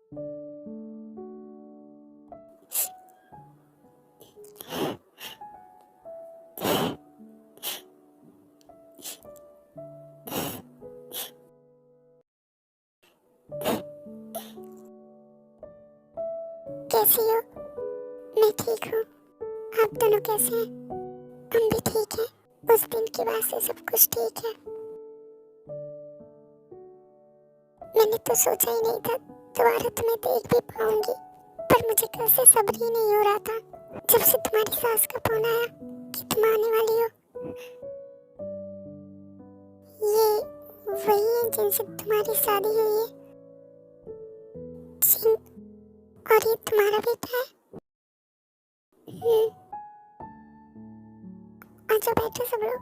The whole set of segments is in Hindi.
कैसी हो? मैं ठीक हूँ। आप दोनों कैसे हैं? हम भी ठीक हैं। उस दिन के बाद से सब कुछ ठीक है। मैंने तो सोचा ही नहीं था दोबारा तुम्हें देख भी पाऊंगी, पर मुझे कल से सब्र ही नहीं हो रहा था जब से तुम्हारी सास का फोन आया कि तुम आने वाली हो। ये वही है जिनसे तुम्हारी शादी हुई है? जिन और ये तुम्हारा बेटा है? आजा बैठो सब लोग।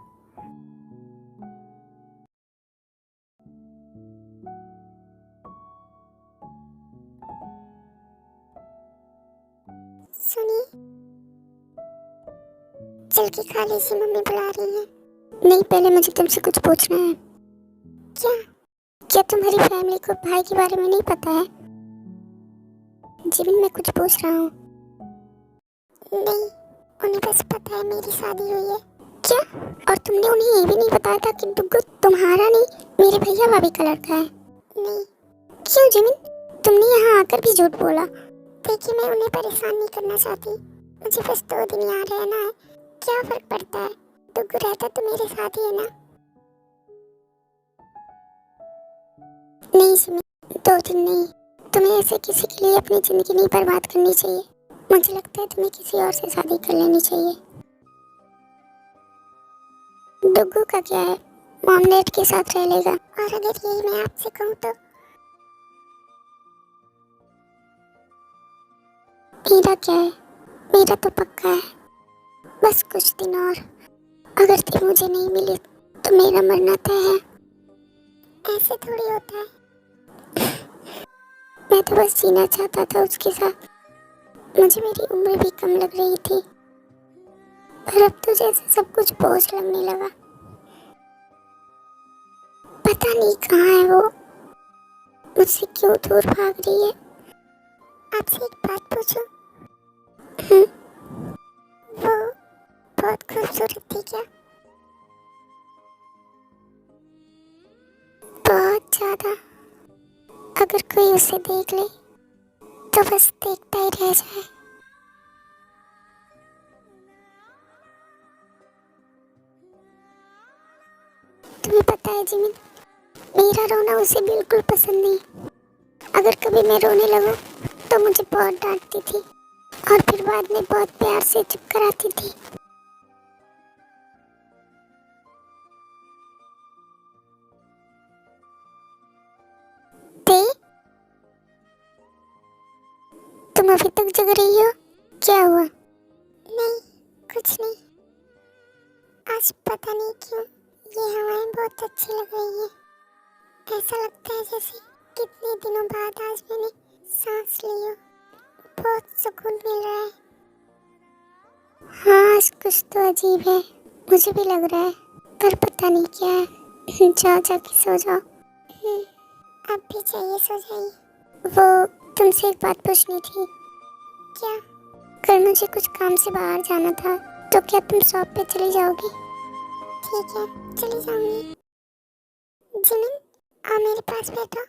सुनिए, चल के खा लीजिए, मम्मी बुला रही है। नहीं, पहले मुझे तुमसे कुछ पूछना है। क्या? क्या तुम्हारी फैमिली को भाई के बारे में नहीं पता है? जीवन में कुछ पूछ रहा हूँ। नहीं, उन्हें बस पता है मेरी शादी हुई है। क्या? और तुमने उन्हें ये भी नहीं बताया था कि डुग्गू तुम्हारा नहीं मेरे भैया भाभी का लड़का है? नहीं। क्यों जिमिन, तुमने यहाँ आकर भी झूठ बोला। देखिए, मैं उन्हें परेशान नहीं करना चाहती। मुझे बस 2 दिन यहाँ रहना है। क्या फर्क पड़ता है? डुग्गू रहता तो मेरे साथ ही है ना। नहीं जिमिन, 2 दिन नहीं। तुम्हें ऐसे किसी के लिए अपनी जिंदगी नहीं बर्बाद करनी चाहिए। मुझे लगता है तुम्हें किसी और से शादी कर लेनी चाहिए। डुग्गू का क्या है, मॉम डैड के साथ रह लेगा। और अगर यही मैं आपसे कहूँ तो मेरा क्या है, मेरा तो पक्का है। बस कुछ दिन और। अगर तुम मुझे नहीं मिले तो मेरा मरना तय है। ऐसे थोड़ी होता है। मैं तो बस जीना चाहता था उसके साथ। मुझे मेरी उम्र भी कम लग रही थी, पर अब तो जैसे सब कुछ बोझ लगने लगा। पता नहीं कहाँ है वो, मुझसे क्यों दूर भाग रही है। आपसे एक बात पूछूं? वो बहुत खूबसूरत थी क्या? बहुत ज्यादा। अगर कोई उसे देख ले तो बस देखता ही रह जाए। तुम्हें पता है जिमिन, मेरा रोना उसे बिल्कुल पसंद नहीं। अगर कभी मैं रोने लगूं तो मुझे बहुत डांटती थी और फिर बाद में बहुत प्यार से चुप कराती थी। ते, तुम अभी तक जग रही हो? क्या हुआ? नहीं, कुछ नहीं। आज पता नहीं क्यों ये हवाएं बहुत अच्छी लग रही हैं। ऐसा लगता है जैसे कितने दिनों बाद आज मैंने सांस ली हो। बहुत सुकून मिल रहा है। हाँ, आज कुछ तो अजीब है, मुझे भी लग रहा है, पर पता नहीं क्या है। जाओ जाके सो जाओ। आप भी चाहिए, सो जाइए। वो तुमसे एक बात पूछनी थी। क्या? कल मुझे कुछ काम से बाहर जाना था, तो क्या तुम शॉप पे चली जाओगी? ठीक है, चली जाऊंगी। जिमिन, आओ मेरे पास बैठो।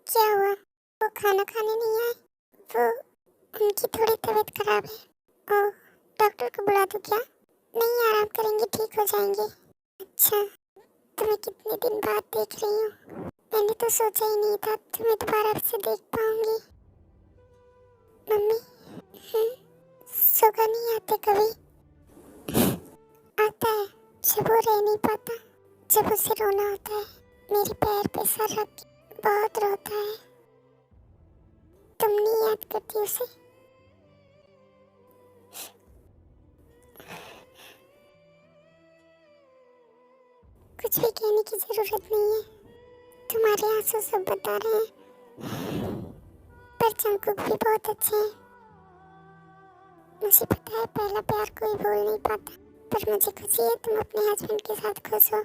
क्या हुआ? वो खाना खाने नहीं आए? वो उनकी थोड़ी तबीयत खराब है। ओह, डॉक्टर को बुला दूं क्या? नहीं, आराम करेंगे, ठीक हो जाएंगे। अच्छा, तुम्हें कितने दिन बाद देख रही हूँ। मैंने तो सोचा ही नहीं था तुम्हें दोबारा से देख पाऊंगी। मम्मी, सुगा नहीं आते कभी? आता है, जब वो रह नहीं पाता, जब उसे रोना होता है। मेरे पैर पे सर रख के बहुत रोता है। तुम नहीं याद करती उसे? कुछ भी कहने की जरूरत नहीं है, तुम्हारे आंसू सब बता रहे हैं। पर जंगकुक भी बहुत अच्छे हैं। मुझे पता है पहला प्यार कोई बोल नहीं पाता, पर मुझे खुशी है तुम अपने हस्बैंड के साथ खुश हो।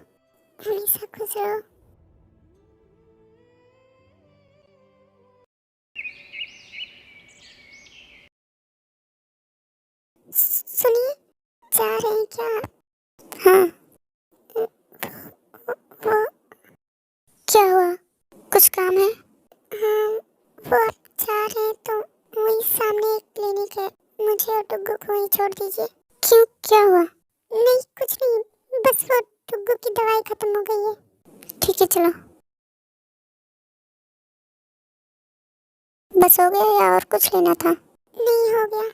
हमेशा खुश रहो। सुनिए, जा रहे हैं क्या? हाँ। वो क्या हुआ? कुछ काम है? हाँ, वो आप जा रहे हैं तो वही सामने एक क्लिनिक है, मुझे और डुग्गू को वहीं छोड़ दीजिए। क्यों, क्या हुआ? नहीं, कुछ नहीं, बस वो डुग्गू की दवाई खत्म हो गई है। ठीक है, चलो। बस हो गया या और कुछ लेना था? नहीं, हो गया।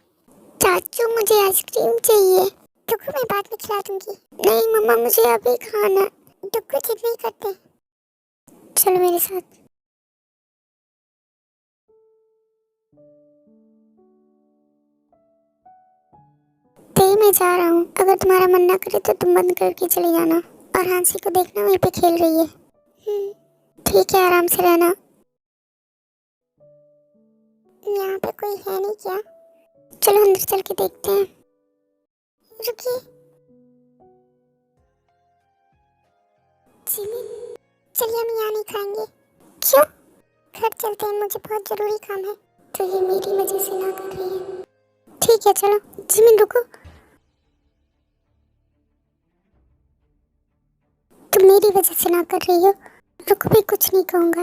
चाचू, मुझे आइसक्रीम चाहिए। डुग्गू, मैं बाद में खिला दूंगी। नहीं मम्मा, मुझे अभी खाना। डुग्गू जिद नहीं करते। चलो मेरे साथ। ते मैं जा रहा हूँ, अगर तुम्हारा मन ना करे तो तुम बंद करके चले जाना। और हांसी को देखना, वहीं पे खेल रही है। ठीक है, आराम से रहना। यहाँ पे कोई है नहीं क्या? चलो अंदर चल के देखते हैं। रुकिए। जिमिन, चलिए हम यहाँ नहीं खाएंगे। क्यों? घर चलते हैं, मुझे बहुत जरूरी काम है। तो ये मेरी वजह से ना कर रही है। ठीक है, चलो। जिमिन रुको, तुम मेरी वजह से ना कर रही हो। रुको, भी कुछ नहीं कहूँगा।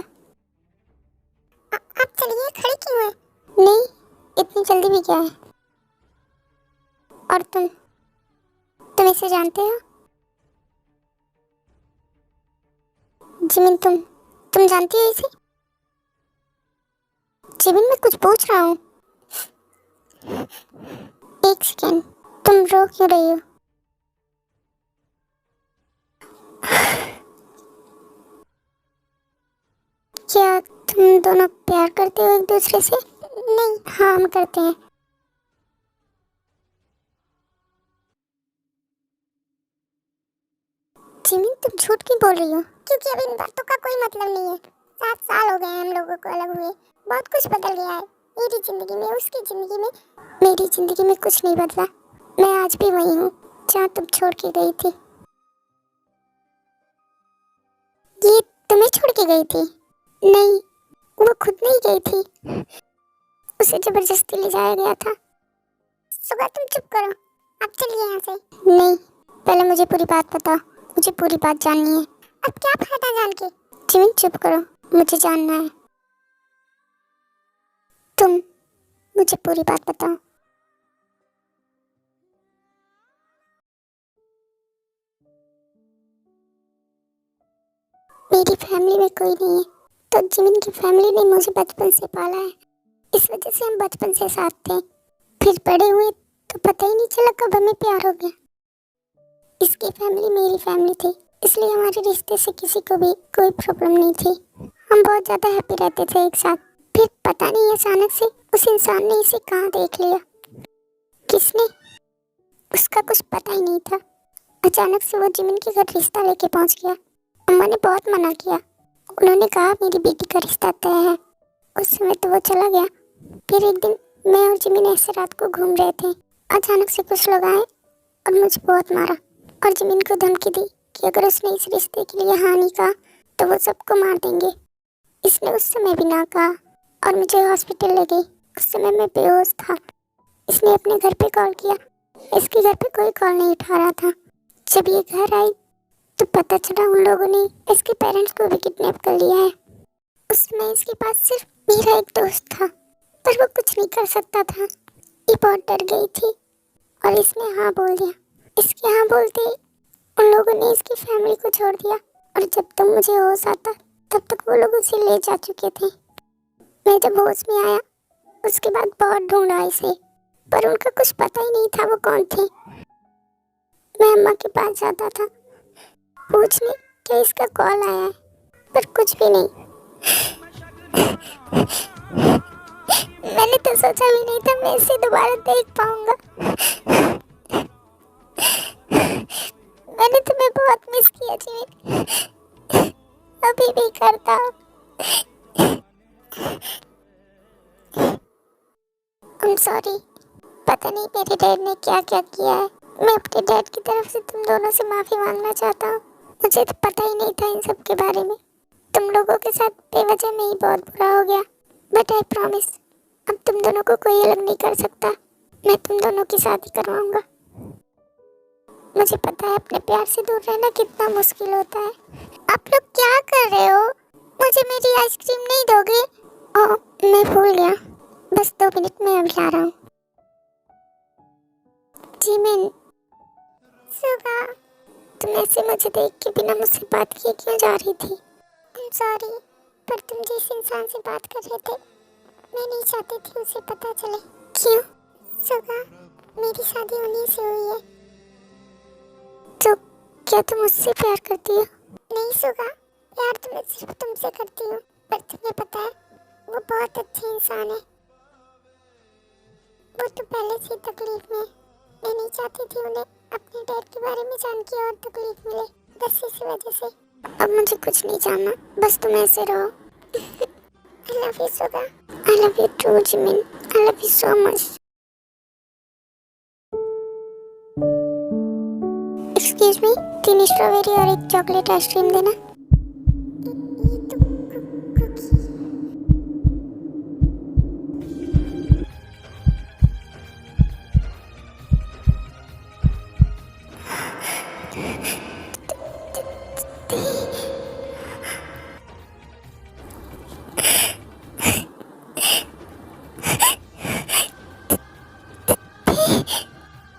आप चलिए, खड़े क्यों हैं? नहीं, इतनी जल्दी भी क्या है? और तुम इसे जानते हो? जिमिन, तुम जानती हो इसे? जिमिन, मैं कुछ पूछ रहा हूँ। एक सेकेंड, तुम रो क्यों रही हो? क्या तुम दोनों प्यार करते हो एक दूसरे से? नहीं, हाँ हम करते हैं। जिमिन, तुम झूठ क्यों बोल रही हो? क्योंकि अब इन बातों का कोई मतलब नहीं है। 7 साल हो गए हैं हम लोगों को अलग हुए। बहुत कुछ बदल गया है, मेरी जिंदगी में, उसकी जिंदगी में। मेरी जिंदगी में कुछ नहीं बदला। मैं आज भी वही हूँ जहाँ तुम छोड़ के गई थी। ये तुम्हें छोड़ के गई थी? नहीं, वो खुद नहीं गई थी, उसे जबरदस्ती ले जाया गया था। सुबह, तुम चुप करो, अब चलिए यहाँ से। नहीं, पहले मुझे पूरी बात बताओ, मुझे पूरी बात जाननी है। अब क्या फायदा जान के? जिमिन चुप करो, मुझे जानना है। तुम मुझे पूरी बात बताओ। मेरी फैमिली में कोई नहीं है, तो जिमिन की फैमिली ने मुझे बचपन से पाला है। इस वजह से हम बचपन से साथ थे। फिर बड़े हुए तो पता ही नहीं चला कब हमें प्यार हो गया। इसकी फैमिली मेरी फैमिली थी, इसलिए हमारे रिश्ते से किसी को भी कोई प्रॉब्लम नहीं थी। हम बहुत ज्यादा हैप्पी रहते थे एक साथ। फिर पता नहीं अचानक से उस इंसान ने इसे कहाँ देख लिया। किसने? उसका कुछ पता ही नहीं था। अचानक से वो जिमिन के घर रिश्ता लेके पहुंच गया। अम्मा ने बहुत मना किया, उन्होंने कहा मेरी बेटी का रिश्ता तय है। उस समय तो वो चला गया। फिर एक दिन मैं और जिमिन ऐसे रात को घूम रहे थे, अचानक से कुछ लोग आए और मुझे बहुत मारा और जिमिन को धमकी दी कि अगर उसने इस रिश्ते के लिए हाँ नहीं कहा तो वो सबको मार देंगे। इसने उस समय भी ना कहा और मुझे हॉस्पिटल ले गई। उस समय मैं बेहोश था। इसने अपने घर पे कॉल किया, इसके घर पे कोई कॉल नहीं उठा रहा था। जब ये घर आई तो पता चला उन लोगों ने इसके पेरेंट्स को भी किडनैप कर लिया है। उस समय इसके पास सिर्फ मेरा एक दोस्त था, पर वो कुछ नहीं कर सकता था। ये बहुत डर गई थी और इसने हाँ बोल दिया। इसके हाँ बोलते ही उन लोगों ने इसकी फैमिली को छोड़ दिया और जब तक मुझे होश आता तब तक वो लोग उसे ले जा चुके थे। मैं जब होश में आया उसके बाद बहुत ढूंढा इसे, पर उनका कुछ पता ही नहीं था वो कौन थे। मैं अम्मा के पास जाता था पूछने क्या इसका कॉल आया है, पर कुछ भी नहीं। मैंने तो सोचा भी नहीं था मैं इसे दोबारा देख पाऊंगा। मैंने तुम्हें बहुत मिस किया जिमिन, अभी भी करता हूँ। I'm sorry, पता नहीं मेरे डैड ने क्या क्या किया है। मैं अपने डैड की तरफ से तुम दोनों से माफी मांगना चाहता हूँ। मुझे तो पता ही नहीं था इन सब के बारे में। तुम लोगों के साथ बेवजह में ही बहुत बुरा हो गया, बट आई प्रॉमिस अब तुम दोनों को कोई अलग नहीं कर सकता। मैं तुम दोनों की शादी करवाऊंगा। मुझे पता है अपने प्यार से दूर रहना कितना मुश्किल होता है। आप लोग क्या कर रहे हो? मुझे मेरी आइसक्रीम नहीं दोगे? ओह, मैं भूल गया। बस 2 मिनट में अभी आ रहा हूँ। जिमिन, सुगा, तुम ऐसे मुझे देख के बिना मुझसे बात किए क्यों जा रही थी? सॉरी, पर तुम जिस इंसान से बात कर रहे थे मैं नहीं चाहती थी उसे पता चले। क्यों? सुगा, मेरी शादी उन्हीं से हुई है। तो क्या तुम मुझसे प्यार करती हो? नहीं सुगा, प्यार तो मैं सिर्फ तुमसे करती हूँ। पर तुम्हें पता है वो बहुत अच्छे इंसान है। वो तो पहले से तकलीफ में। मैं नहीं चाहती थी उन्हें अपने डैड के बारे में जान के और तकलीफ मिले, बस इसी वजह से। अब मुझे कुछ नहीं जानना, बस तुम ऐसे रहो। I love you Suga. I love you too Jimin. I love you so much। Excuse me, 3 strawberry और 1 चॉकलेट आइसक्रीम देना। ये तो कुकी।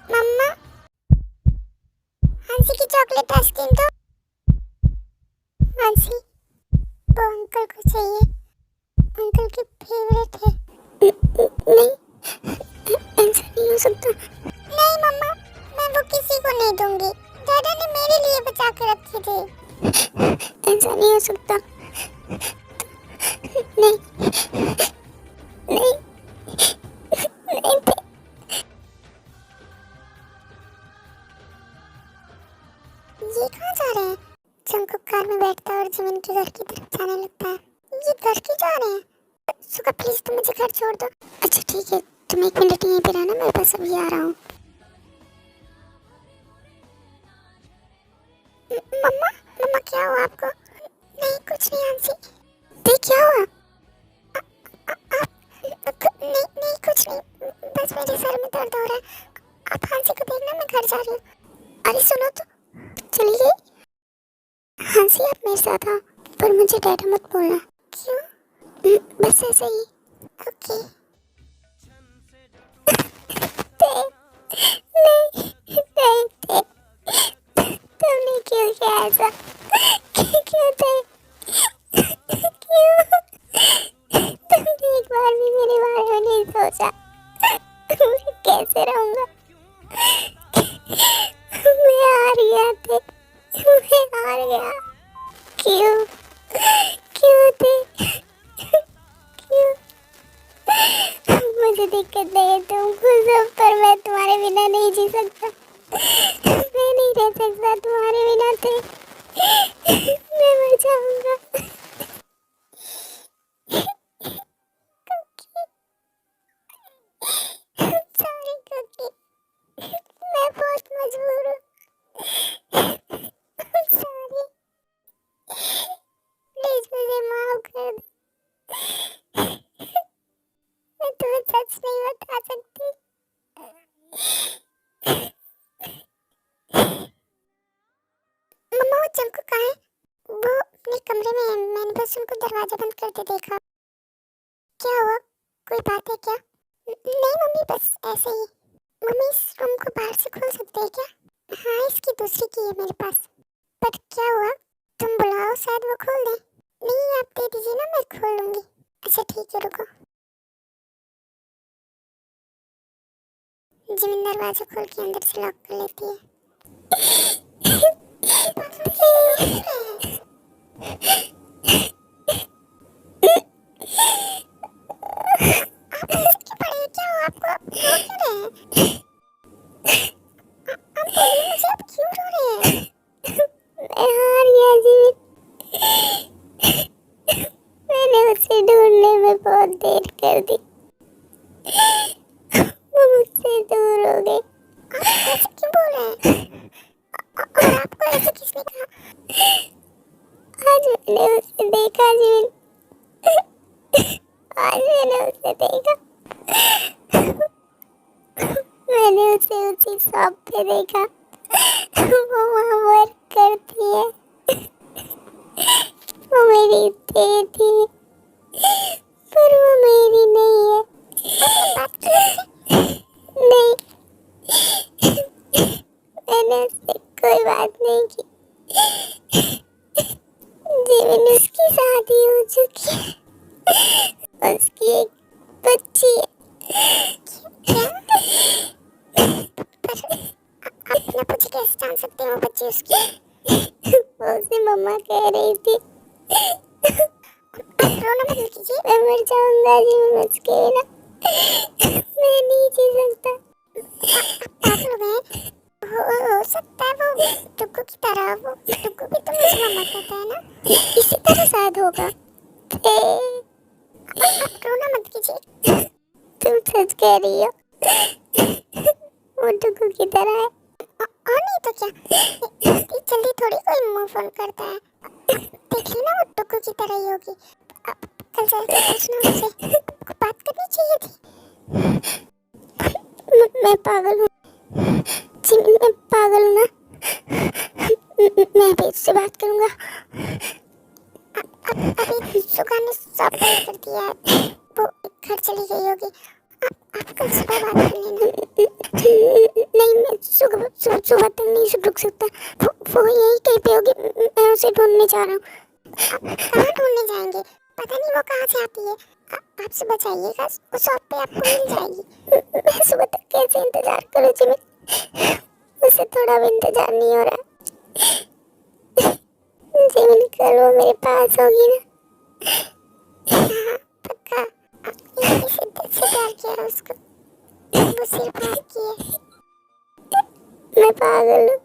मम्मा, हंसी की चॉकलेट आइसक्रीम दो। हंसी, वो अंकल को चाहिए। अंकल की फेवरेट है। नहीं, ऐसा नहीं हो सकता। नहीं मम्मा, मैं वो किसी को नहीं दूंगी। दादा ने मेरे लिए बचा के रखी थी। ऐसा नहीं हो सकता। नहीं, नहीं, नहीं। ये कहाँ जा रहे हैं? जंकुक कार में बैठता है और जिमिन के घर की तरफ जाने लगता है। ये घर क्यों जा रहे हैं? सुगा प्लीज तुम मुझे घर छोड़ दो। अच्छा ठीक है, तुम 1 मिनट यहीं पे रहना, मैं बस अभी आ रहा हूँ। मम्मा, मम्मा क्या हुआ आपको? नहीं कुछ नहीं हंसी। देख क्या हुआ? नहीं नहीं कुछ नहीं, बस मेरे सर में दर्द हो रहा है। आप हंसी को देखना, मैं घर जा रही हूँ। अरे सुनो तो, चली गई? हंसी आप मेरे साथ आओ, पर मुझे डैडा मत बोलना। क्यों? बस ऐसे ही। ओके। नहीं नहीं तुमने क्यों किया ऐसा? क्यों थे? क्यों? तुमने एक बार भी मेरे बारे में नहीं सोचा। मैं कैसे रहूंगा? मैं हार गया थे, मैं हार गया। क्यों? क्यों थे? क्यों? मुझे दिक्कत नहीं है, तुम खुश हो, पर मैं तुम्हारे बिना नहीं जी सकता। मैं नहीं रह सकता तुम्हारे बिना थे। मैं मर जाऊंगा। सॉरी कुकी, मैं बहुत मजबूर हूँ। सॉरी, प्लीज मुझे माफ कर दो। मैं तुम्हें सच नहीं बता सकती। मम्मा वो चंकू कहाँ है? वो अपने कमरे में है, मैंने बस उनको दरवाजा बंद करके देखा। क्या हुआ? कोई बात है क्या? नहीं मम्मी, बस ऐसे ही। मम्मी इस रूम को बाहर से खोल सकते हैं क्या? हाँ, इसकी दूसरी की है मेरे पास। पर क्या हुआ? तुम बुलाओ, शायद वो खोल दे। नहीं आप दे दीजिए ना, मैं खोल लूंगी। अच्छा ठीक है, रुको। जिमिन दरवाजा खोल के अंदर से लॉक कर लेती है। आप इसके पड़े क्या हो? आपको आप रो क्यों रहे हैं? आप बोलिए मुझे, आप क्यों रो रहे हैं? मैं हार गया जिमिन। मैंने उसे ढूंढने में बहुत देर कर दी। वो मुझसे दूर हो गई। आप ऐसे क्यों बोल रहे हैं? और आपको ऐसे किसने कहा? आज मैंने उसे देखा जिमिन। आज मैंने उसे देखा। उसे उसी शॉप पे देखा, वो वहाँ वर्क करती है। वो मेरी इतनी थी पर वो मेरी नहीं है। आपने बात की उससे? नहीं, मैंने उससे कोई बात नहीं की। जीवन, उसकी शादी हो चुकी है, उसकी एक बच्ची है। क्या? पर आप मुझे कैसे जान सकते हो बच्ची उसकी? वो उसे मम्मा कह रही थी। रोना मत कीजिए, मैं मर जाऊंगा जीवन उसके बिना। मैं नहीं जी सकता। आप पागल हो गए? हो सकता है वो टुक्कू की तरह, वो टुक्कू भी तो मुझे मम्मा कहता है ना, इसी तरह शायद होगा। आप रोना मत कीजिए, तुम सच कह रही हो, वो टुक्कू की तरह है। और नहीं तो क्या, इतनी जल्दी थोड़ी कोई मुंह फोन करता है। देख ली ना, वो टुक्कू की तरह ही होगी। कल जाके पूछना उससे, बात करनी चाहिए थी। मैं पागल हूँ जी, मैं पागल हूँ ना। मैं भी उससे बात करूँगा। अभी सुगा ने सब बंद कर दिया है, वो घर चली गई होगी। आप कल सुबह बात कर लेना। नहीं, मैं सुबह तक नहीं रुक सकता। वो यही कहीं पे होगी, मैं उसे ढूंढने जा रहा हूँ। आप कहाँ ढूंढने जाएंगे? पता नहीं वो कहाँ से आती है। आप सुबह जाइएगा, उस शॉप पे आपको मिल जाएगी। मैं सुबह तक कैसे इंतजार करूँ जी? मुझसे थोड़ा भी इंतजार नहीं हो रहा। जी, मैंने कल वो मेरे पास होगी ना। हाँ, पक्का। आपने शिद्दत से प्यार किया उसको, वो सिर्फ आपकी है। मैं पागल हूँ।